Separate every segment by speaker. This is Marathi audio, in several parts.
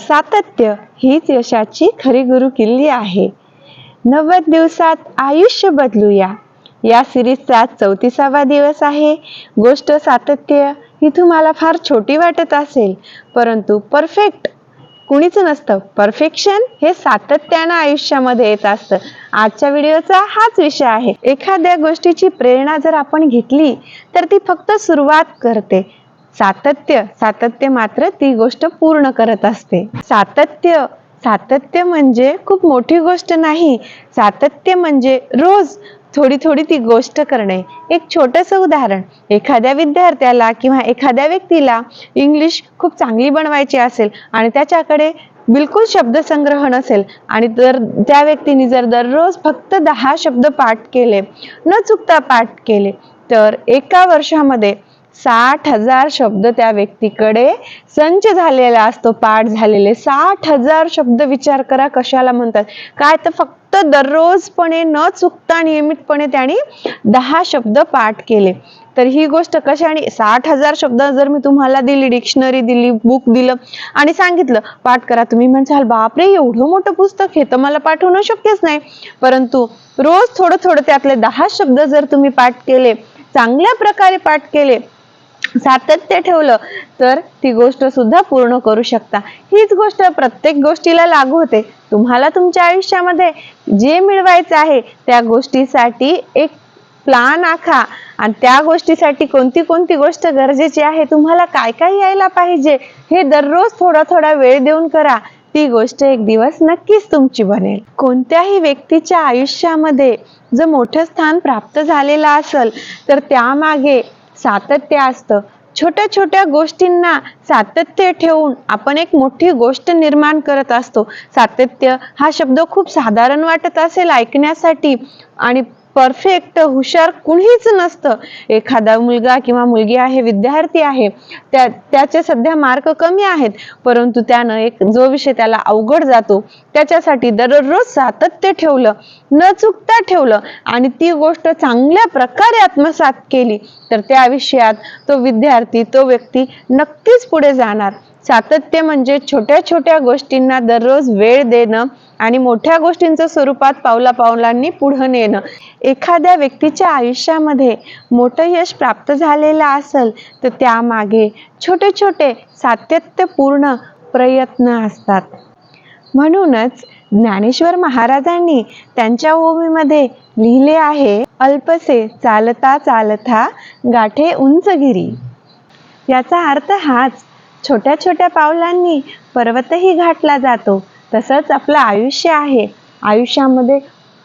Speaker 1: सातत्य हीच यशाची खरी गुरुकिल्ली आहे. 90 दिवसात आयुष्य बदलूया या सिरीजचा 34वा दिवस आहे. गोष्ट सातत्य ही तुम्हाला फार छोटी वाटत असेल, परंतु परफेक्ट कुणीच नसतं. परफेक्शन हे सातत्यानं आयुष्यामध्ये येत असतं. आजच्या व्हिडिओचा हाच विषय आहे. एखाद्या गोष्टीची प्रेरणा जर आपण घेतली तर ती फक्त सुरुवात करते. सातत्य मात्र ती गोष्ट पूर्ण करत असते. सातत्य म्हणजे खूप मोठी गोष्ट नाही. सातत्य म्हणजे रोज थोडी थोडी ती गोष्ट करणे. एक छोटंसं उदाहरण, एखाद्या विद्यार्थ्याला किंवा एखाद्या व्यक्तीला इंग्लिश खूप चांगली बनवायची असेल आणि त्याच्याकडे बिलकुल शब्दसंग्रह नसेल आणि जर त्या व्यक्तीने जर दररोज फक्त 10 शब्द पाठ केले, न चुकता पाठ केले, तर एका वर्षामध्ये 60,000 शब्द त्या व्यक्तीकडे संच झालेला असतो. पाठ झालेले 60,000 शब्द. विचार करा कशाला म्हणतात. काय तर फक्त दररोजपणे न चुकता नियमितपणे त्यांनी 10 शब्द पाठ केले. तर ही गोष्ट कशाने, 60,000 शब्द जर मी तुम्हाला दिली, डिक्शनरी दिली, बुक दिलं आणि सांगितलं पाठ करा, तुम्ही म्हणसाल बापरे एवढं मोठं पुस्तक, हे तर मला पाठ होणं शक्यच नाही. परंतु रोज थोडं थोडं त्यातले 10 शब्द जर तुम्ही पाठ केले, चांगल्या प्रकारे पाठ केले, सातत्य ठेवलं, तर ती गोष्ट सुद्धा पूर्ण करू शकता. हीच गोष्ट प्रत्येक गोष्टीला लागू होते. तुम्हाला तुमच्या आयुष्यामध्ये जे मिळवायचं आहे त्या गोष्टीसाठी एक प्लान आखा आणि त्या गोष्टीसाठी कोणती कोणती गोष्ट गरजेची आहे, तुम्हाला काय काय यायला पाहिजे, हे दररोज थोडा थोडा वेळ देऊन करा. ती गोष्ट एक दिवस नक्कीच तुमची बनेल. कोणत्याही व्यक्तीच्या आयुष्यामध्ये जर मोठं स्थान प्राप्त झालेलं असेल तर त्यामागे सातत्य असतं. छोट्या छोट्या गोष्टींना सातत्य ठेवून आपण एक मोठी गोष्ट निर्माण करत असतो. सातत्य हा शब्द खूप साधारण वाटत असेल ऐकण्यासाठी आणि परफेक्ट हुशार कुणीच नसतं. एखादा मुलगा किंवा मुलगी आहे, विद्यार्थी आहे, त्याचे सध्या मार्क कमी आहेत, परंतु त्यानं एक जो विषय त्याला अवघड जातो त्याच्यासाठी दररोज सातत्य ठेवलं, न चुकता ठेवलं आणि ती गोष्ट चांगल्या प्रकारे आत्मसात केली, तर त्या विषयात तो विद्यार्थी, तो व्यक्ती नक्कीच पुढे जाणार. सातत्य म्हणजे छोट्या छोट्या गोष्टींना दररोज वेळ देणं आणि मोठ्या गोष्टींच्या स्वरूपात पावलापावलांनी पुढे नेणं. एखाद्या व्यक्तीच्या आयुष्यामध्ये मोठं यश प्राप्त झालेलं असेल तर त्यामागे छोटे छोटे सातत्यपूर्ण प्रयत्न असतात. म्हणूनच ज्ञानेश्वर महाराजांनी त्यांच्या ओवीमध्ये लिहिले आहे, अल्पसे चालता चालता गाठे उंचगिरी. याचा अर्थ हाच, छोट्या छोट्या पावलांनी पर्वतही गाठला जातो. तसंच आपलं आयुष्य आहे. आयुष्यामध्ये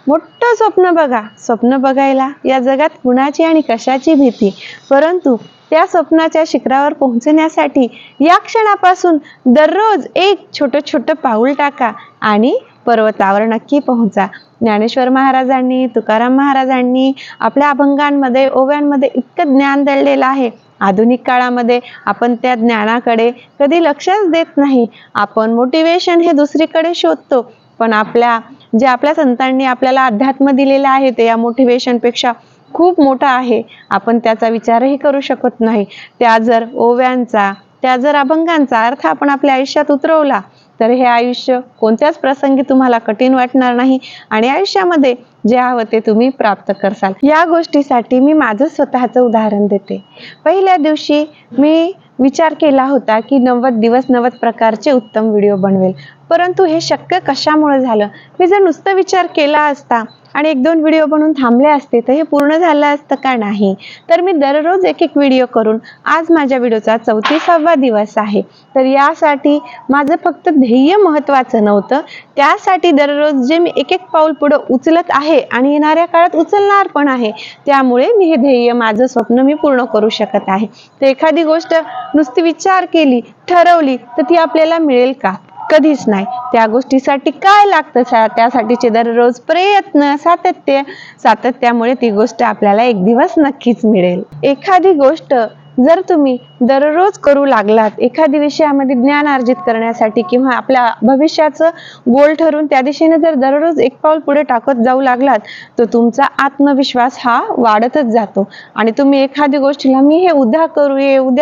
Speaker 1: मोठं स्वप्न बघा. स्वप्न बघायला या जगात कुणाची आणि कशाची भीती, परंतु त्या स्वप्नाच्या शिखरावर पोहोचण्यासाठी या क्षणापासून दररोज एक छोटं छोटं पाऊल टाका आणि पर्वतावर नक्की पोहोचा. ज्ञानेश्वर महाराजांनी, तुकाराम महाराजांनी आपल्या अभंगांमध्ये, ओव्यांमध्ये इतकं ज्ञान दडलेलं आहे. आधुनिक काळामध्ये आपण त्या ज्ञानाकडे कधी लक्षच देत नाही. आपण मोटिवेशन हे दुसरीकडे शोधतो, पण आपल्या संतांनी आपल्याला अध्यात्म दिलेलं आहे ते या मोटिवेशन पेक्षा खूप मोठा आहे. आपण त्याचा विचारही करू शकत नाही. त्या जर ओव्यांचा, त्या जर अभंगांचा अर्थ आपण आपल्या आयुष्यात उतरवला तर हे आयुष्य कोणत्याच प्रसंगी तुम्हाला कठीण वाटणार नाही आणि आयुष्यामध्ये जे हवं ते तुम्ही प्राप्त करसाल. या गोष्टीसाठी मी माझं स्वतःचं उदाहरण देते. पहिल्या दिवशी मी विचार केला होता की 90 दिवस 90 प्रकारचे उत्तम व्हिडिओ बनवेल, परंतु हे शक्य कशामुळे झालं. मी जर नुसतं विचार केला असता आणि 1-2 व्हिडिओ बनवून थांबले असते तर हे पूर्ण झालं असतं का नाही. तर मी दररोज एक व्हिडिओ करून, आज माझ्या व्हिडिओचा 34वा दिवस आहे. तर यासाठी माझं फक्त ध्येय महत्त्वाचं नव्हतं, त्यासाठी दररोज जे मी एक पाऊल पुढे उचलत आहे आणि येणाऱ्या काळात उचलणार पण आहे, त्यामुळे मी हे ध्येय, माझं स्वप्न मी पूर्ण करू शकत आहे. तर एखादी गोष्ट नुसती विचार केली, ठरवली तर ती आपल्याला मिळेल का? कधीच नाही. त्या गोष्टीसाठी काय लागतं, त्यासाठीचे दररोज प्रयत्न, सातत्यामुळे ती गोष्ट आपल्याला एक दिवस नक्कीच मिळेल. एखादी गोष्ट जर तुम्ही दररोज करू लागलात एखादी विषयामध्ये ज्ञान अर्जित करण्यासाठी किंवा आपल्या भविष्याचं गोल ठरवून त्या दिशेने जर दररोज एक पाऊल पुढे टाकत जाऊ लागलात तर तुमचा आत्मविश्वास हा वाढतच जातो आणि तुम्ही एखादी गोष्टीला मी हे उद्या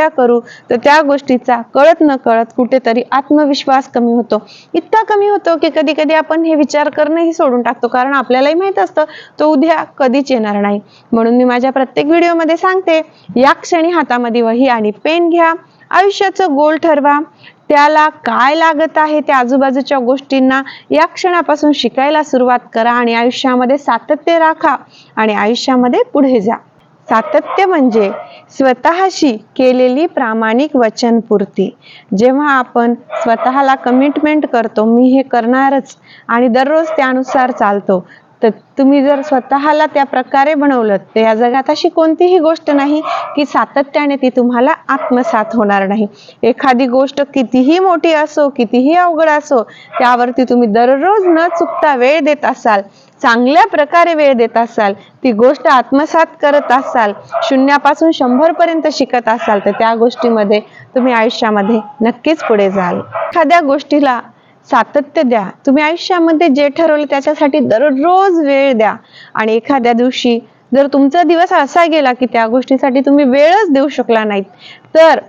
Speaker 1: करू तर त्या गोष्टीचा कळत न कळत कुठेतरी आत्मविश्वास कमी होतो, इतका कमी होतो की कधी कधी आपण हे विचार करणंही सोडून टाकतो, कारण आपल्यालाही माहित असतं तो उद्या कधीच येणार नाही. म्हणून मी माझ्या प्रत्येक व्हिडिओमध्ये सांगते, या क्षणी हातामध्ये वही आणि पेन घ्या, आयुष्याचं गोल ठरवा, त्याला काय लागत आहे त्या आजूबाजूच्या गोष्टींना या क्षणापासून शिकायला सुरुवात करा आणि आयुष्यामध्ये सातत्य राखा आणि आयुष्यामध्ये पुढे जा. सातत्य म्हणजे स्वतःशी केलेली प्रामाणिक वचनपूर्ती. जेव्हा आपण स्वतःला कमिटमेंट करतो मी हे करणारच आणि दररोज त्यानुसार चालतो, तर तुम्ही जर स्वतःला त्या प्रकारे बनवलं तर या जगात अशी कोणतीही गोष्ट नाही की सातत्याने ती तुम्हाला आत्मसात होणार नाही. एखादी गोष्ट कितीही मोठी असो, कितीही अवघड असो, त्यावरती तुम्ही दररोज न चुकता वेळ देत असाल, चांगल्या प्रकारे वेळ देत असाल, ती गोष्ट आत्मसात करत असाल, 0 पासून 100 पर्यंत शिकत असाल, तर त्या गोष्टीमध्ये तुम्ही आयुष्यामध्ये नक्कीच पुढे जाल. एखाद्या गोष्टीला सातत्य द्या. तुम्ही आयुष्यामध्ये जे ठरवलं त्याच्यासाठी दररोज वेळ द्या आणि एखाद्या दिवशी जर तुमचा दिवस असा गेला की त्या गोष्टीसाठी तुम्ही वेळच देऊ शकला नाहीत, तर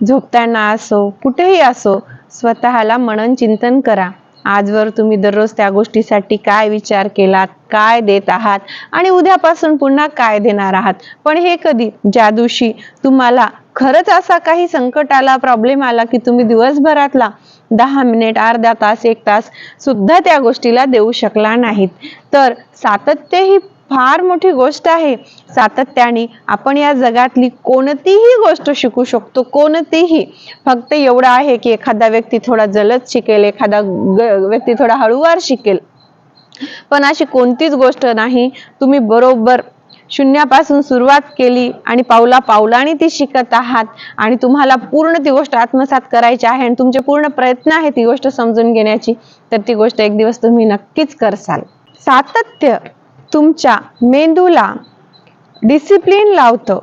Speaker 1: झोपताना असो कुठेही असो स्वतःला मनन चिंतन करा. आजवर तुम्ही दररोज त्या गोष्टीसाठी काय विचार केलात, काय देत आहात आणि उद्यापासून पुन्हा काय देणार आहात. पण हे कधी, ज्या दिवशी तुम्हाला खरंच असा काही संकट आला, प्रॉब्लेम आला की तुम्ही दिवसभरातला 10 मिनिट, अर्धा तास, 1 तास सुद्धा त्या गोष्टीला देऊ शकला नाहीत. तर सातत्य ही फार मोठी गोष्ट आहे. सातत्याने आपण या जगातली कोणतीही गोष्ट शिकू शकतो, कोणतीही. फक्त एवढं आहे की एखादा व्यक्ती थोडा जलद शिकेल, एखादा व्यक्ती थोडा हळूवार शिकेल, पण अशी कोणतीच गोष्ट नाही तुम्ही बरोबर 0 पासून सुरुवात केली आणि पावला पावलाने ती शिकत आहात आणि तुम्हाला पूर्ण ती गोष्ट आत्मसात करायची आहे आणि तुमचे पूर्ण प्रयत्न आहे ती गोष्ट समजून घेण्याची, तर ती गोष्ट एक दिवस तुम्ही नक्कीच करसाल. सातत्य तुमच्या मेंदूला डिसिप्लिन लावतं.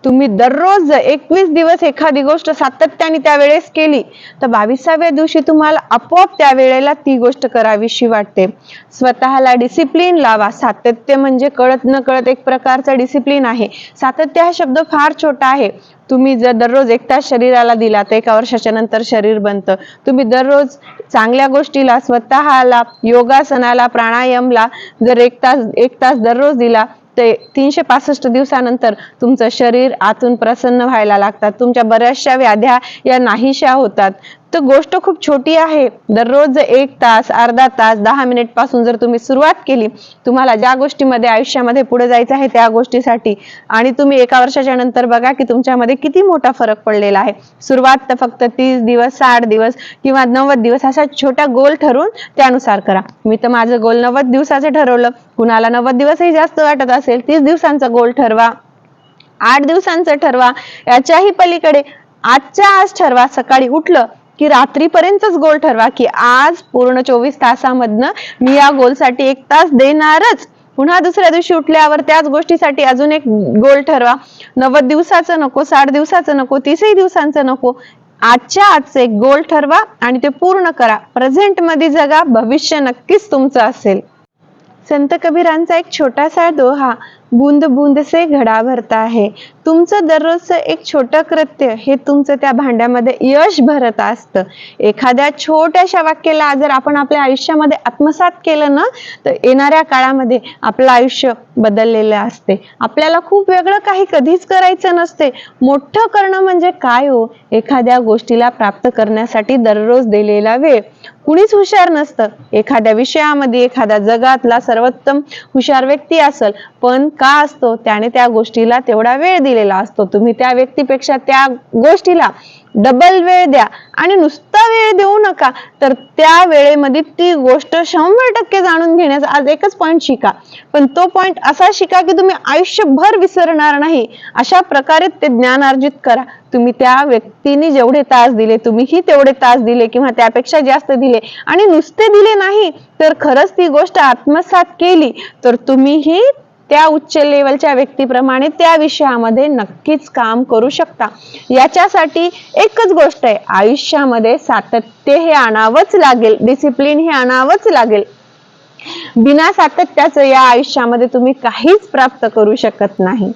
Speaker 1: तुम्ही दररोज 21 दिवस एखादी गोष्ट सातत्याने त्यावेळेस केली तर 22व्या दिवशी तुम्हाला आपोआप त्या वेळेला ती गोष्ट करावीशी वाटते. स्वतःला डिसिप्लिन लावा. सातत्य म्हणजे कळत न कळत एक प्रकारचा डिसिप्लिन आहे. सातत्य हा शब्द फार छोटा आहे. तुम्ही जर दररोज 1 तास शरीराला दिला तर 1 वर्षाच्या नंतर शरीर बनतं. तुम्ही दररोज चांगल्या गोष्टीला, स्वतःला, योगासनाला, प्राणायामला जर 1 तास दररोज दिला ते 365 दिवसानंतर तुमचं शरीर आतून प्रसन्न व्हायला लागतात. तुमच्या बऱ्याचशा व्याध्या या नाहीशा होतात. तर गोष्ट खूप छोटी आहे. दररोज 1 तास, अर्धा तास, 10 मिनिट पासून जर तुम्ही सुरुवात केली, तुम्हाला ज्या गोष्टीमध्ये आयुष्यामध्ये पुढे जायचं आहे त्या गोष्टीसाठी, आणि तुम्ही 1 वर्षाच्या नंतर बघा की तुमच्यामध्ये किती मोठा फरक पडलेला आहे. सुरुवात तर फक्त 30 दिवस, 60 दिवस किंवा 90 दिवस अशा छोट्या गोल ठरवून त्यानुसार करा. मी तर माझं गोल 90 दिवसाचं ठरवलं. कुणाला 90 दिवसही जास्त वाटत असेल, 30 दिवसांचा गोल ठरवा, 8 दिवसांचं ठरवा. याच्याही पलीकडे आजच्या आज ठरवा. सकाळी उठलं की रात्रीपर्यंतच गोल ठरवा की आज पूर्ण 24 तासामधनं मी या गोलसाठी 1 तास देणारच. पुन्हा दुसऱ्या दिवशी उठल्यावर त्याच गोष्टीसाठी अजून एक गोल ठरवा. 90 दिवसाचं नको, 60 दिवसाचं नको, 30 दिवसांचं नको. आजच्या आजचं एक गोल ठरवा आणि ते पूर्ण करा. प्रेझेंट मध्ये जगा, भविष्य नक्कीच तुमचं असेल. संत कबीरांचा एक छोटासा दोहा, बूंद बूंद से घडा भरता है. तुमचं दररोजचं एक छोटं कृत्य हे तुमचं त्या भांड्यामध्ये यश भरत असतं. एखाद्या छोट्याशा वाक्याला जर आपण आपल्या आयुष्यामध्ये आत्मसात केलं ना, तर येणाऱ्या काळामध्ये आपलं आयुष्य बदललेलं असते. आपल्याला खूप वेगळं काही कधीच करायचं नसते. मोठं करणं म्हणजे काय हो? एखाद्या गोष्टीला प्राप्त करण्यासाठी दररोज दिलेला वेळ. कुणीच हुशार नसतं. एखाद्या विषयामध्ये एखाद्या जगातला सर्वोत्तम हुशार व्यक्ती असेल, पण का असतो? त्याने त्या गोष्टीला तेवढा वेळ दिलेला असतो. तुम्ही त्या व्यक्तीपेक्षा त्या गोष्टीला डबल वेळ द्या आणि नुसता वेळ देऊ नका, तर त्या वेळेमध्ये ती गोष्ट 100% जाणून घेण्याचा आज एकच पॉइंट शिका. पण तो पॉइंट असा शिका की तुम्ही आयुष्यभर विसरणार नाही. अशा प्रकारे ते ज्ञान अर्जित करा. तुम्ही त्या व्यक्तीने जेवढे तास दिले, तुम्हीही तेवढे तास दिले किंवा त्यापेक्षा जास्त दिले, आणि नुसते दिले नाही तर खरंच ती गोष्ट आत्मसात केली, तर तुम्हीही त्या उच्च लेवलच्या व्यक्तीप्रमाणे त्या विषयामध्ये नक्कीच काम करू शकता। याच्यासाठी एकच गोष्ट आहे, आयुष्यामध्ये सातत्य हे आणावंच लागेल, डिसिप्लिन हे आणावंच लागेल। बिना सातत्याचं या आयुष्यामध्ये तुम्ही काहीच प्राप्त करू शकत नाही।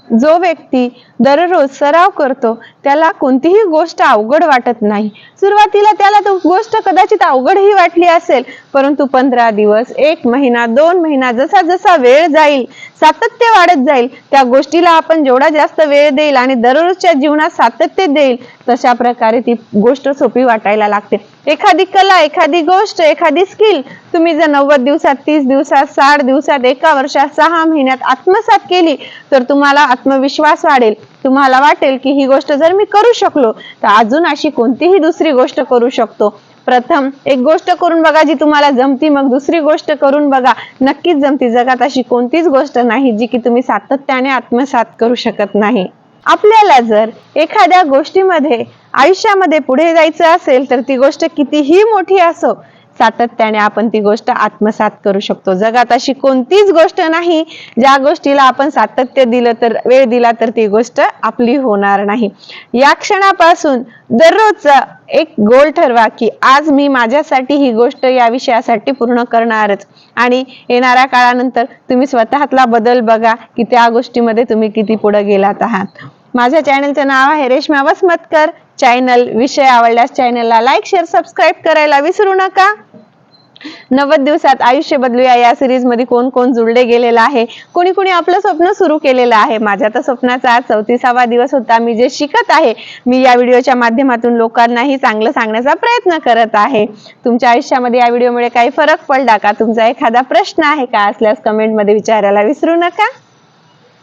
Speaker 1: जो व्यक्ती दररोज सराव करतो त्याला कोणतीही गोष्ट अवघड वाटत नाही। सुरुवातीला त्याला तो गोष्ट कदाचित अवघडही वाटली असेल, परंतु 15 दिवस, 1 महिना, 2 महिना, जसा जसा वेळ जाईल, सातत्य वाढत जाईल, त्या गोष्टीला आपण जेवढा जास्त वेळ देईल आणि दररोजच्या जीवनात सातत्य देईल, तशा प्रकारे ती गोष्ट सोपी वाटायला लागते। एखादी कला, एखादी गोष्ट, एखादी स्किल तुम्ही जर 90 दिवसात, 30 दिवसात, 60 दिवसात, 1 वर्षात, 6 महिन्यात आत्मसात केली तर तुम्हाला आत्मविश्वास वाढेल। तुम्हाला वाटेल की ही गोष्ट जर मी करू शकलो तर अजून अशी कोणतीही दुसरी गोष्ट करू शकतो। प्रथम एक गोष्ट करून बघा जी तुम्हाला जमती, मग दुसरी गोष्ट करून बघा, नक्कीच जमती। जगात अशी कोणतीच गोष्ट नाही जी की तुम्ही सातत्याने आत्मसात करू शकत नाही। आपल्याला जर एखाद्या गोष्टीमध्ये आयुष्यामध्ये पुढे जायचं असेल तर ती गोष्ट कितीही मोठी असो, सातत्याने आपण ती गोष्ट आत्मसात करू शकतो। जगात अशी कोणतीच गोष्ट नाही ज्या गोष्टीला आपण सातत्य दिलं तर, वेळ दिला तर ती गोष्ट आपली होणार नाही। या क्षणापासून दररोजचा एक गोल ठरवा की आज मी माझ्यासाठी ही गोष्ट या विषयासाठी पूर्ण करणारच, आणि येणाऱ्या काळानंतर तुम्ही स्वतःतला बदल बघा की त्या गोष्टीमध्ये तुम्ही किती पुढे गेलात आहात। माझ्या चॅनलचे नाव आहे रेश्मा वसमतकर। चॅनल विषय आवडल्यास चॅनलला लाईक, शेअर, सबस्क्राईब करायला विसरू नका। 90 दिवसात आयुष्य बदलूया या सिरीज मध्ये कोण कोण जुळले गेलेलं आहे, कोणी कोणी आपलं स्वप्न सुरू केलेलं आहे। माझ्या तर स्वप्नाचा आज 34वा दिवस होता। मी जे शिकत आहे, मी या व्हिडिओच्या माध्यमातून लोकांनाही चांगलं सांगण्याचा प्रयत्न करत आहे। तुमच्या आयुष्यामध्ये या व्हिडिओमुळे काही फरक पडला का? तुमचा एखादा प्रश्न आहे का? असल्यास कमेंट मध्ये विचारायला विसरू नका।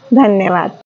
Speaker 1: धन्यवाद।